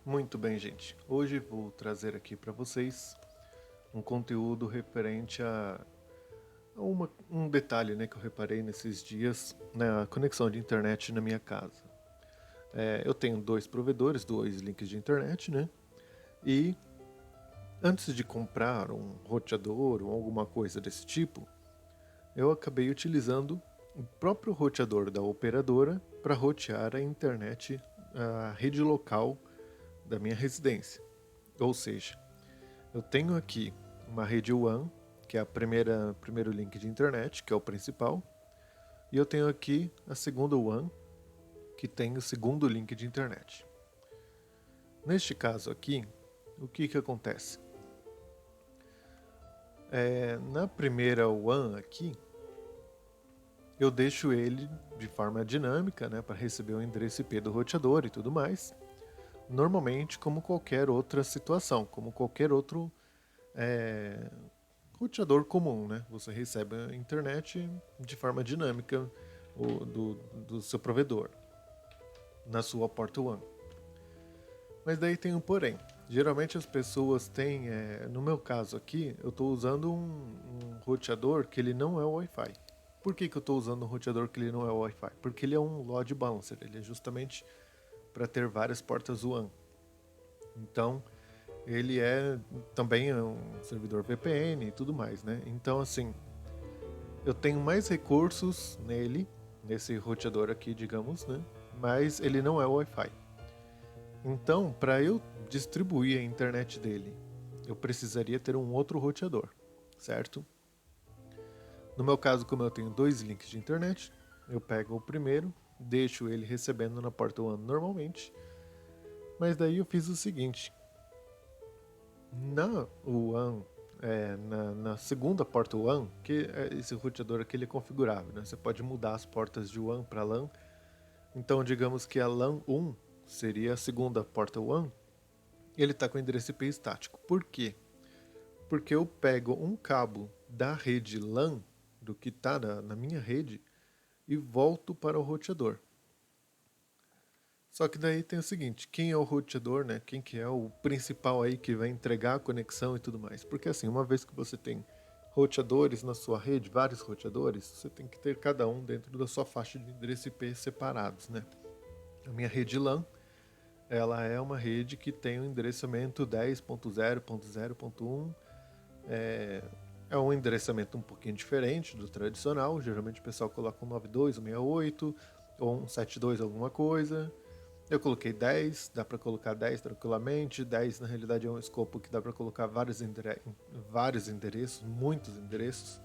Muito bem, gente. Hoje vou trazer aqui para vocês um conteúdo referente a um detalhe, né, que eu reparei nesses dias na conexão de internet na minha casa. Eu tenho dois provedores, dois links de internet, né? E antes de comprar um roteador ou alguma coisa desse tipo, eu acabei utilizando o próprio roteador da operadora para rotear a internet, a rede local da minha residência. Ou seja, eu tenho aqui uma rede WAN, que é primeiro link de internet, que é o principal, e eu tenho aqui a segunda WAN, que tem o segundo link de internet. Neste caso aqui, o que acontece? Na primeira WAN aqui, eu deixo ele de forma dinâmica, né, para receber o endereço IP do roteador e tudo mais, normalmente como qualquer outra situação, como qualquer outro é, roteador comum, né? Você recebe a internet de forma dinâmica do seu provedor na sua porta WAN. Mas daí tem um porém. Geralmente as pessoas têm, no meu caso aqui, eu estou usando um roteador que ele não é o Wi-Fi. Por que eu estou usando um roteador que ele não é o Wi-Fi? Porque ele é um load balancer, ele é justamente para ter várias portas WAN. Então, ele é também um servidor VPN e tudo mais, né? Então, assim, eu tenho mais recursos nele, nesse roteador aqui, digamos, né? Mas ele não é Wi-Fi. Então, para eu distribuir a internet dele, eu precisaria ter um outro roteador, certo? No meu caso, como eu tenho dois links de internet, eu pego o primeiro, deixo ele recebendo na porta WAN normalmente, mas daí eu fiz o seguinte: na WAN, na segunda porta WAN, que esse roteador aqui ele é configurável, né? Você pode mudar as portas de WAN para LAN. Então, digamos que a LAN 1 seria a segunda porta WAN, e ele está com endereço IP estático. Por quê? Porque eu pego um cabo da rede LAN, do que está na minha rede, e volto para o roteador. Só que daí tem o seguinte, quem é o roteador, né? Quem que é o principal aí que vai entregar a conexão e tudo mais? Porque assim, uma vez que você tem roteadores na sua rede, vários roteadores, você tem que ter cada um dentro da sua faixa de endereço IP separados, né? A minha rede LAN, ela é uma rede que tem o um endereçamento 10.0.0.1. É um endereçamento um pouquinho diferente do tradicional. Geralmente o pessoal coloca um 92, um 68 ou um 72 alguma coisa. Eu coloquei 10, dá para colocar 10 tranquilamente. 10 na realidade é um escopo que dá para colocar vários endereços, muitos endereços.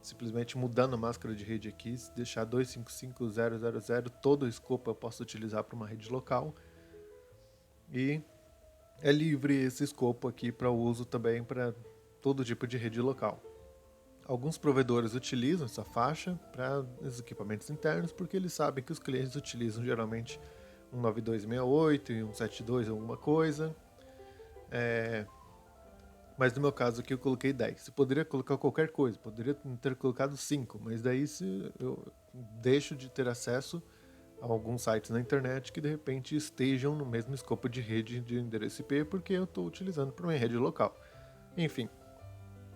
Simplesmente mudando a máscara de rede aqui, se deixar 255.0.0.0, todo o escopo eu posso utilizar para uma rede local. E é livre esse escopo aqui para uso também para todo tipo de rede local. Alguns provedores utilizam essa faixa para os equipamentos internos porque eles sabem que os clientes utilizam geralmente um 9268 e um 72 alguma coisa. Mas no meu caso aqui eu coloquei 10. Você poderia colocar qualquer coisa, poderia ter colocado 5, mas daí se eu deixo de ter acesso a alguns sites na internet que de repente estejam no mesmo escopo de rede de endereço IP porque eu estou utilizando para minha rede local. Enfim,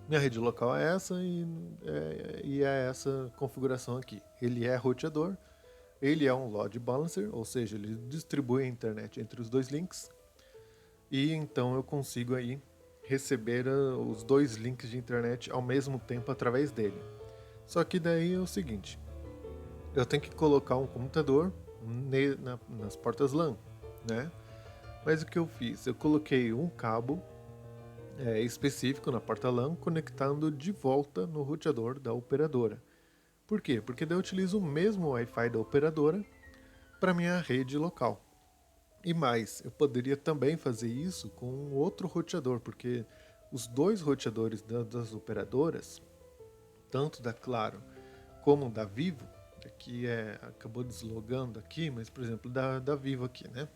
minha rede local é essa e é essa configuração aqui. Ele é roteador, ele é um load balancer, ou seja, ele distribui a internet entre os dois links e então eu consigo aí receber os dois links de internet ao mesmo tempo através dele. Só que daí é o seguinte, eu tenho que colocar um computador nas portas LAN, né? Mas o que eu fiz? Eu coloquei um cabo específico na porta LAN conectando de volta no roteador da operadora. Por quê? Porque daí eu utilizo o mesmo Wi-Fi da operadora para minha rede local. E mais, eu poderia também fazer isso com outro roteador, porque os dois roteadores das operadoras, tanto da Claro como da Vivo, que acabou deslogando aqui, mas por exemplo da Vivo aqui, né?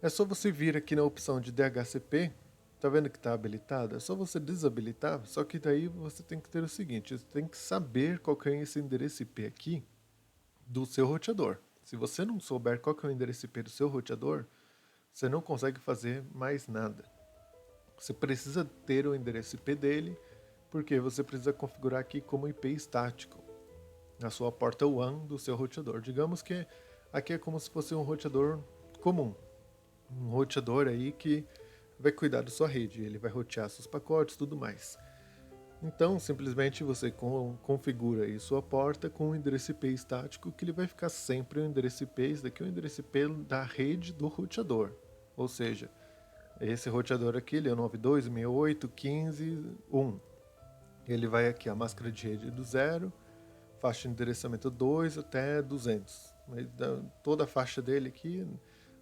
É só você vir aqui na opção de DHCP, tá vendo que está habilitado? É só você desabilitar, só que daí você tem que ter o seguinte, você tem que saber qual que é esse endereço IP aqui do seu roteador. Se você não souber qual que é o endereço IP do seu roteador, você não consegue fazer mais nada. Você precisa ter o endereço IP dele, porque você precisa configurar aqui como IP estático na sua porta WAN do seu roteador. Digamos que aqui é como se fosse um roteador comum, um roteador aí que vai cuidar da sua rede, ele vai rotear seus pacotes e tudo mais. Então, simplesmente você configura aí sua porta com o endereço IP estático, que ele vai ficar sempre o endereço IP, esse daqui é o endereço IP da rede do roteador. Ou seja, esse roteador aqui, ele é o 92.168.15.1. Ele vai aqui, a máscara de rede do 0, faixa de endereçamento 2 até 200. Mas toda a faixa dele aqui,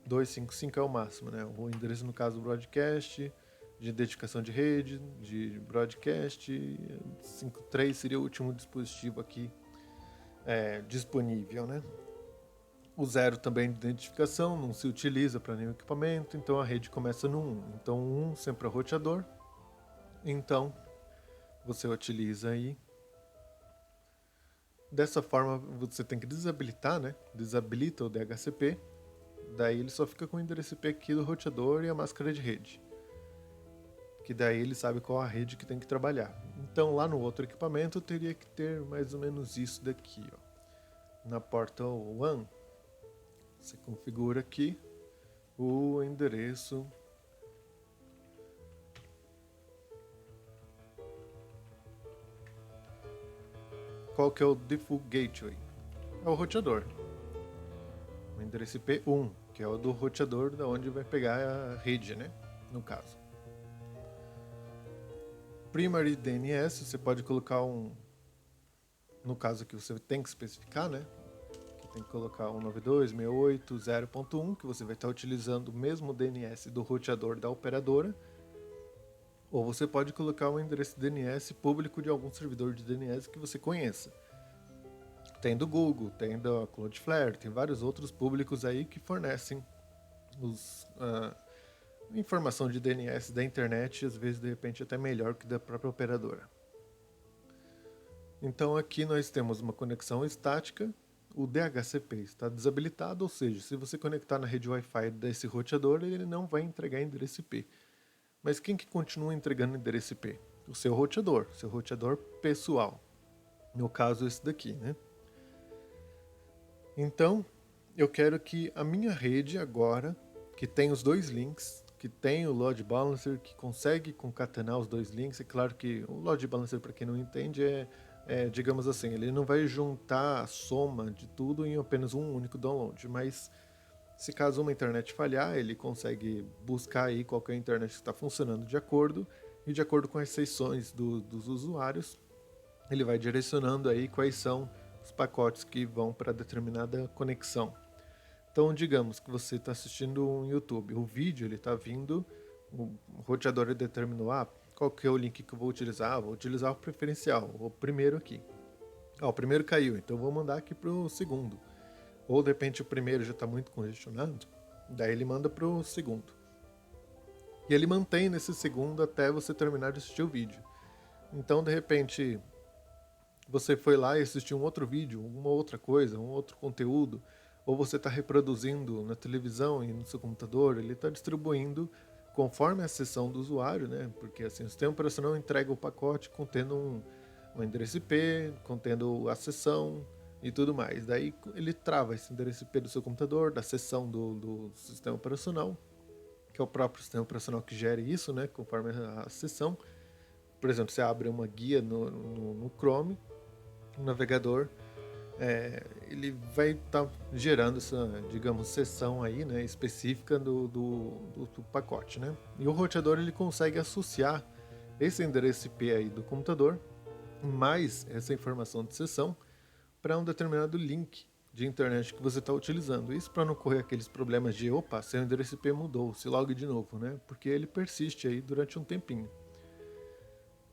255 é o máximo, né? O endereço, no caso, broadcast, de identificação de rede, de broadcast, 53 seria o último dispositivo aqui disponível, né? O 0 também de identificação, não se utiliza para nenhum equipamento, então a rede começa no 1. Então o 1 sempre é roteador, então você utiliza aí. Dessa forma você tem que desabilitar, né? Desabilita o DHCP, daí ele só fica com o endereço IP aqui do roteador e a máscara de rede. Que daí ele sabe qual a rede que tem que trabalhar. Então lá no outro equipamento eu teria que ter mais ou menos isso daqui, ó. Na porta WAN, você configura aqui o endereço qual que é o Default Gateway? É o roteador. O endereço IP 1, que é o do roteador da onde vai pegar a rede, né? No caso. Primary DNS, você pode colocar no caso que você tem que especificar, né? Que tem que colocar 192.168.0.1, que você vai estar utilizando o mesmo DNS do roteador da operadora. Ou você pode colocar um endereço DNS público de algum servidor de DNS que você conheça. Tem do Google, tem da Cloudflare, tem vários outros públicos aí que fornecem informação de DNS da internet, às vezes de repente até melhor que da própria operadora. Então aqui nós temos uma conexão estática, o DHCP está desabilitado, ou seja, se você conectar na rede Wi-Fi desse roteador, ele não vai entregar endereço IP. Mas quem que continua entregando endereço IP? O seu roteador pessoal. No caso esse daqui, né? Então, eu quero que a minha rede agora, que tem os dois links, que tem o load balancer, que consegue concatenar os dois links, é claro que o load balancer, para quem não entende, digamos assim, ele não vai juntar a soma de tudo em apenas um único download, mas se caso uma internet falhar, ele consegue buscar aí qual que é a internet que está funcionando de acordo, e de acordo com as sessões dos usuários, ele vai direcionando aí quais são os pacotes que vão para determinada conexão. Então, digamos que você está assistindo um YouTube, o vídeo ele está vindo, o roteador determinou, qual que é o link que eu vou utilizar? Vou utilizar o preferencial, o primeiro aqui. O primeiro caiu, então eu vou mandar aqui para o segundo. Ou de repente o primeiro já está muito congestionado, daí ele manda para o segundo. E ele mantém nesse segundo até você terminar de assistir o vídeo. Então, de repente, você foi lá e assistiu um outro vídeo, uma outra coisa, um outro conteúdo, ou você está reproduzindo na televisão e no seu computador, ele está distribuindo conforme a sessão do usuário, né? Porque assim, o sistema operacional entrega o pacote contendo um endereço IP, contendo a sessão e tudo mais. Daí ele trava esse endereço IP do seu computador, da sessão do sistema operacional, que é o próprio sistema operacional que gere isso, né? Conforme a sessão. Por exemplo, você abre uma guia no Chrome, o navegador, ele vai estar gerando essa, digamos, seção aí, né, específica do pacote, né? E o roteador ele consegue associar esse endereço IP aí do computador mais essa informação de seção para um determinado link de internet que você está utilizando. Isso para não correr aqueles problemas de, opa, seu endereço IP mudou, se logue de novo, né? Porque ele persiste aí durante um tempinho.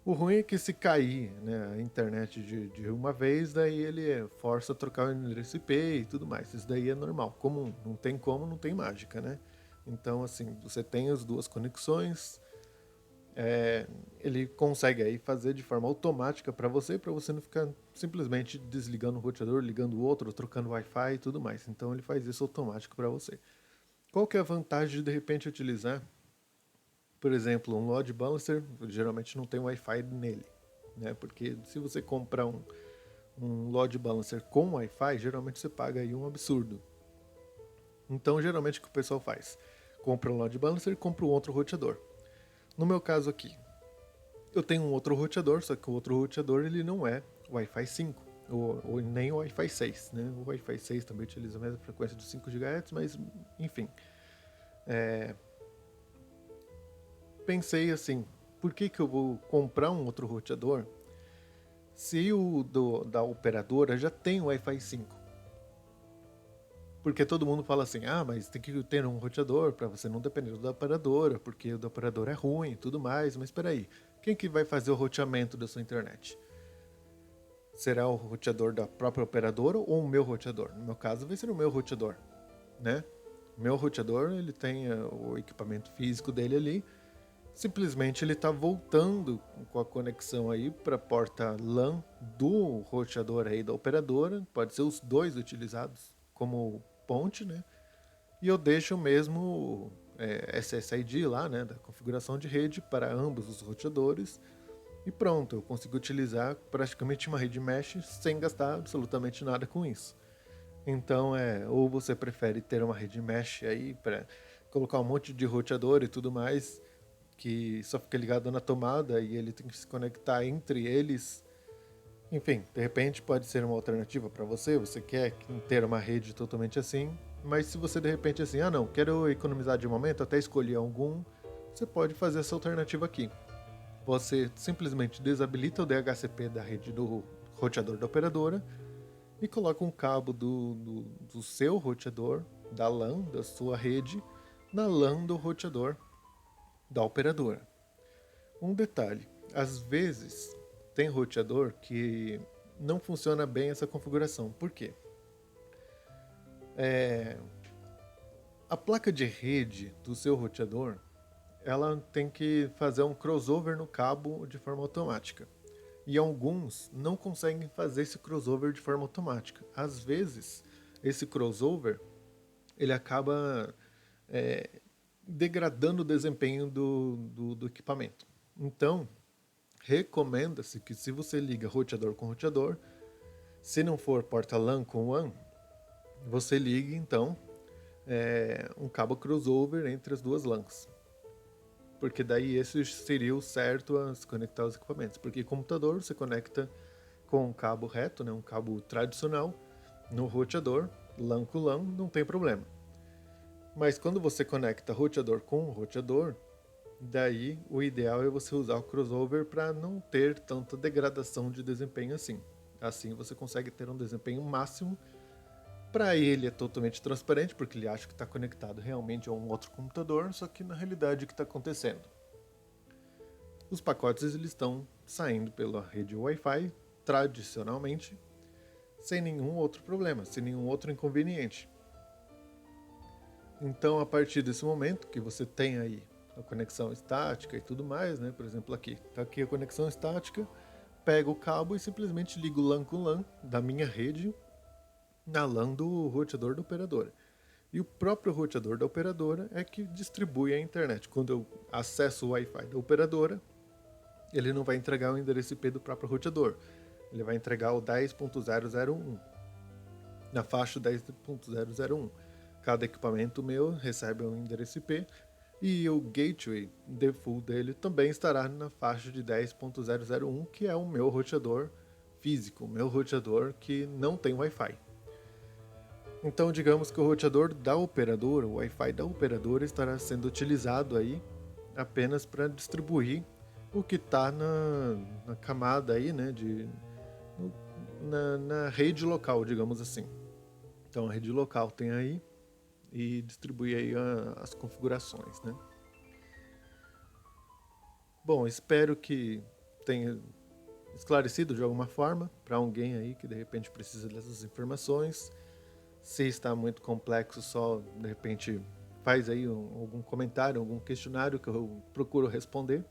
O ruim é que se cair, né, a internet de uma vez, daí ele força a trocar o endereço IP e tudo mais. Isso daí é normal, comum. Não tem como, não tem mágica, né? Então, assim, você tem as duas conexões, ele consegue aí fazer de forma automática para você não ficar simplesmente desligando o roteador, ligando o outro, trocando Wi-Fi e tudo mais. Então, ele faz isso automático para você. Qual que é a vantagem de repente utilizar, por exemplo, um load balancer? Geralmente não tem Wi-Fi nele, né? Porque se você comprar um load balancer com Wi-Fi, geralmente você paga aí um absurdo. Então, geralmente o que o pessoal faz? Compra um load balancer e compra um outro roteador. No meu caso aqui, eu tenho um outro roteador, só que o outro roteador ele não é Wi-Fi 5, ou nem o Wi-Fi 6, né? O Wi-Fi 6 também utiliza a mesma frequência de 5 GHz, mas enfim. Pensei assim, por que eu vou comprar um outro roteador se o da operadora já tem o Wi-Fi 5? Porque todo mundo fala assim, mas tem que ter um roteador para você não depender da operadora, porque o da operadora é ruim e tudo mais. Mas espera aí, quem que vai fazer o roteamento da sua internet? Será o roteador da própria operadora ou o meu roteador? No meu caso, vai ser o meu roteador, né? O meu roteador, ele tem o equipamento físico dele ali. Simplesmente ele está voltando com a conexão aí para a porta LAN do roteador aí da operadora. Pode ser os dois utilizados como ponte, né? E eu deixo mesmo SSID lá, né, da configuração de rede para ambos os roteadores. E pronto, eu consigo utilizar praticamente uma rede mesh sem gastar absolutamente nada com isso. Então, ou você prefere ter uma rede mesh aí para colocar um monte de roteador e tudo mais, que só fica ligado na tomada e ele tem que se conectar entre eles. Enfim, de repente pode ser uma alternativa para você. Você quer ter uma rede totalmente assim, mas se você de repente assim, não, quero economizar de momento, até escolher algum, você pode fazer essa alternativa aqui. Você simplesmente desabilita o DHCP da rede do roteador da operadora e coloca um cabo do seu roteador, da LAN, da sua rede, na LAN do roteador da operadora. Um detalhe, às vezes tem roteador que não funciona bem essa configuração. Por quê? A placa de rede do seu roteador, ela tem que fazer um crossover no cabo de forma automática. E alguns não conseguem fazer esse crossover de forma automática. Às vezes, esse crossover ele acaba degradando o desempenho do equipamento. Então, recomenda-se que se você liga roteador com roteador, se não for porta LAN com WAN, você ligue então um cabo crossover entre as duas LANs. Porque daí esse seria o certo a se conectar aos equipamentos. Porque computador você conecta com um cabo reto, né, um cabo tradicional, no roteador, LAN com LAN, não tem problema. Mas quando você conecta roteador com roteador, daí o ideal é você usar o crossover para não ter tanta degradação de desempenho assim. Assim você consegue ter um desempenho máximo. Para ele é totalmente transparente, porque ele acha que está conectado realmente a um outro computador, só que na realidade o que está acontecendo? Os pacotes eles estão saindo pela rede Wi-Fi tradicionalmente, sem nenhum outro problema, sem nenhum outro inconveniente. Então, a partir desse momento que você tem aí a conexão estática e tudo mais, né? Por exemplo, aqui, tá aqui a conexão estática, pego o cabo e simplesmente ligo LAN com LAN da minha rede na LAN do roteador da operadora. E o próprio roteador da operadora é que distribui a internet. Quando eu acesso o Wi-Fi da operadora, ele não vai entregar o endereço IP do próprio roteador. Ele vai entregar o 10.001, na faixa 10.001. Cada equipamento meu recebe um endereço IP e o gateway default dele também estará na faixa de 10.001, que é o meu roteador físico, o meu roteador que não tem Wi-Fi. Então, digamos que o roteador da operadora, o Wi-Fi da operadora, estará sendo utilizado aí apenas para distribuir o que está na camada aí, né, na rede local, digamos assim. Então, a rede local tem aí e distribui aí as configurações, né? Bom, espero que tenha esclarecido de alguma forma para alguém aí que de repente precisa dessas informações. Se está muito complexo, só de repente faz aí algum comentário, algum questionário que eu procuro responder.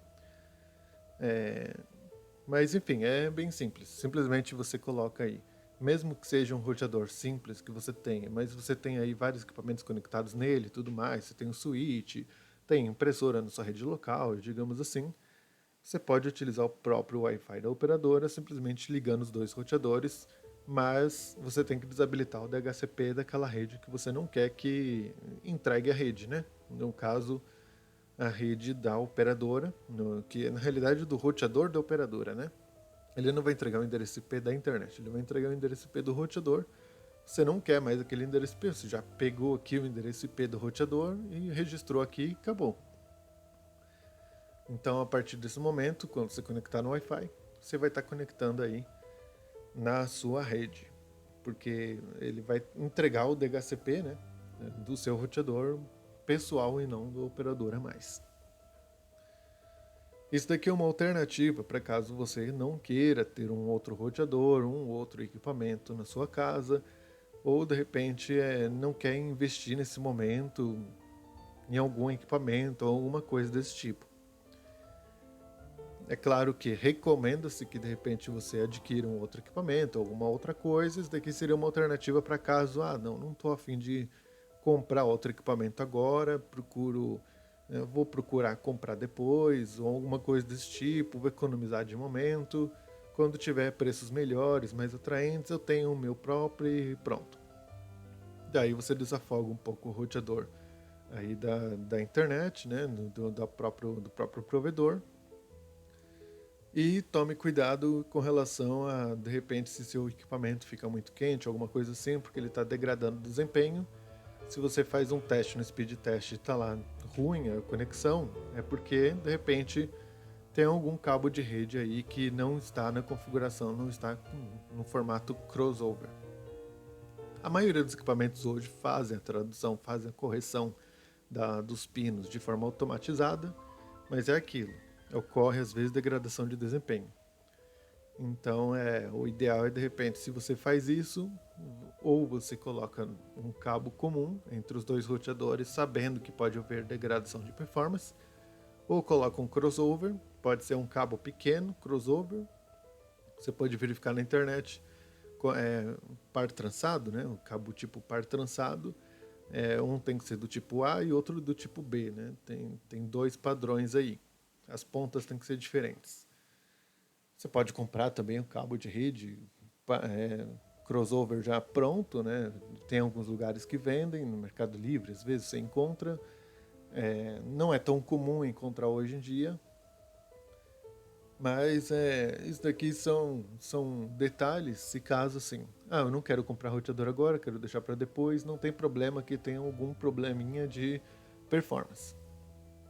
Mas enfim, é bem simples. Simplesmente você coloca aí mesmo que seja um roteador simples que você tenha, mas você tem aí vários equipamentos conectados nele e tudo mais, você tem um switch, tem impressora na sua rede local, digamos assim, você pode utilizar o próprio Wi-Fi da operadora simplesmente ligando os dois roteadores, mas você tem que desabilitar o DHCP daquela rede que você não quer que entregue a rede, né? No caso, a rede da operadora, que é na realidade do roteador da operadora, né? Ele não vai entregar o endereço IP da internet, ele vai entregar o endereço IP do roteador. Você não quer mais aquele endereço IP, você já pegou aqui o endereço IP do roteador e registrou aqui e acabou. Então, a partir desse momento, quando você conectar no Wi-Fi, você vai estar conectando aí na sua rede, porque ele vai entregar o DHCP, né, do seu roteador pessoal e não do operador a mais. Isso daqui é uma alternativa para caso você não queira ter um outro roteador, um outro equipamento na sua casa, ou de repente não quer investir nesse momento em algum equipamento ou alguma coisa desse tipo. É claro que recomenda-se que de repente você adquira um outro equipamento, alguma outra coisa. Isso daqui seria uma alternativa para caso, não estou a fim de comprar outro equipamento agora, vou procurar comprar depois, ou alguma coisa desse tipo, vou economizar de momento. Quando tiver preços melhores, mais atraentes, eu tenho o meu próprio e pronto. Daí você desafoga um pouco o roteador aí da internet, né, do próprio provedor. E tome cuidado com relação a, de repente, se seu equipamento fica muito quente, alguma coisa assim, porque ele está degradando o desempenho. Se você faz um teste no speed test e está lá ruim a conexão, é porque, de repente, tem algum cabo de rede aí que não está na configuração, não está no formato crossover. A maioria dos equipamentos hoje fazem a tradução, fazem a correção dos pinos de forma automatizada, mas é aquilo. Ocorre às vezes degradação de desempenho. Então o ideal é de repente, se você faz isso, ou você coloca um cabo comum entre os dois roteadores, sabendo que pode haver degradação de performance, ou coloca um crossover, pode ser um cabo pequeno, crossover. Você pode verificar na internet par trançado, né? Um cabo tipo par trançado. Um tem que ser do tipo A e outro do tipo B, né? Tem dois padrões aí. As pontas têm que ser diferentes. Você pode comprar também um cabo de rede crossover já pronto, né? Tem alguns lugares que vendem, no Mercado Livre, às vezes você encontra. Não é tão comum encontrar hoje em dia, mas isso daqui são detalhes, se caso assim, eu não quero comprar roteador agora, quero deixar para depois, não tem problema que tenha algum probleminha de performance.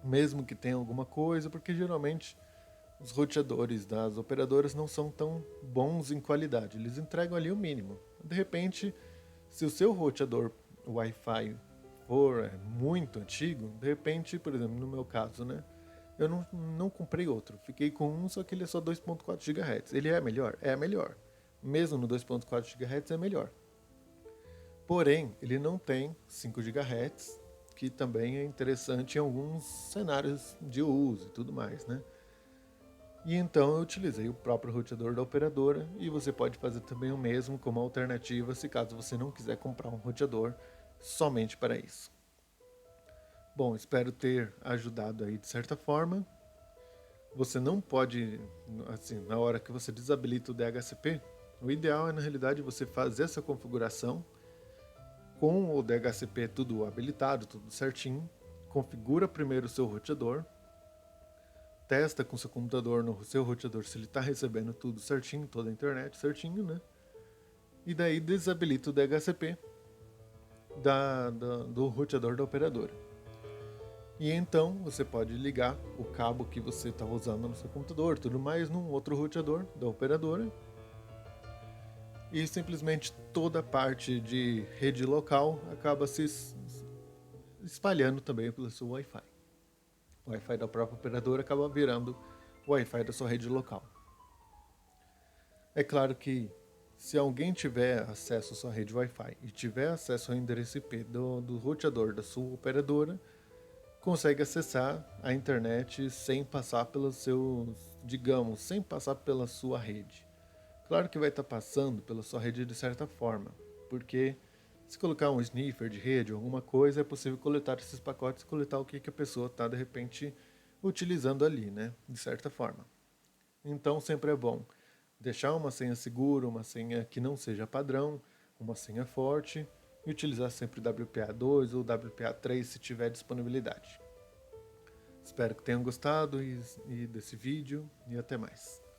Mesmo que tenha alguma coisa, porque geralmente os roteadores das operadoras não são tão bons em qualidade, eles entregam ali o mínimo. De repente, se o seu roteador Wi-Fi for muito antigo, de repente, por exemplo, no meu caso, né, eu não comprei outro, fiquei com um, só que ele é só 2.4 GHz. Ele é melhor? É melhor. Mesmo no 2.4 GHz é melhor. Porém, ele não tem 5 GHz, que também é interessante em alguns cenários de uso e tudo mais, né? E então eu utilizei o próprio roteador da operadora e você pode fazer também o mesmo como alternativa se caso você não quiser comprar um roteador somente para isso. Bom, espero ter ajudado aí de certa forma. Você não pode, assim, na hora que você desabilita o DHCP, o ideal é na realidade você fazer essa configuração com o DHCP tudo habilitado, tudo certinho. Configura primeiro o seu roteador, testa com seu computador no seu roteador se ele está recebendo tudo certinho, toda a internet certinho, né? E daí desabilita o DHCP do roteador da operadora. E então você pode ligar o cabo que você está usando no seu computador, tudo mais, num outro roteador da operadora. E simplesmente toda a parte de rede local acaba se espalhando também pelo seu Wi-Fi. O Wi-Fi da própria operadora acaba virando o Wi-Fi da sua rede local. É claro que se alguém tiver acesso à sua rede Wi-Fi e tiver acesso ao endereço IP do roteador da sua operadora, consegue acessar a internet sem passar pelos seus, digamos, sem passar pela sua rede. claro que vai estar passando pela sua rede de certa forma, porque se colocar um sniffer de rede ou alguma coisa, é possível coletar esses pacotes e coletar o que a pessoa está, de repente, utilizando ali, né? De certa forma. Então, sempre é bom deixar uma senha segura, uma senha que não seja padrão, uma senha forte, e utilizar sempre WPA2 ou WPA3 se tiver disponibilidade. Espero que tenham gostado desse vídeo e até mais.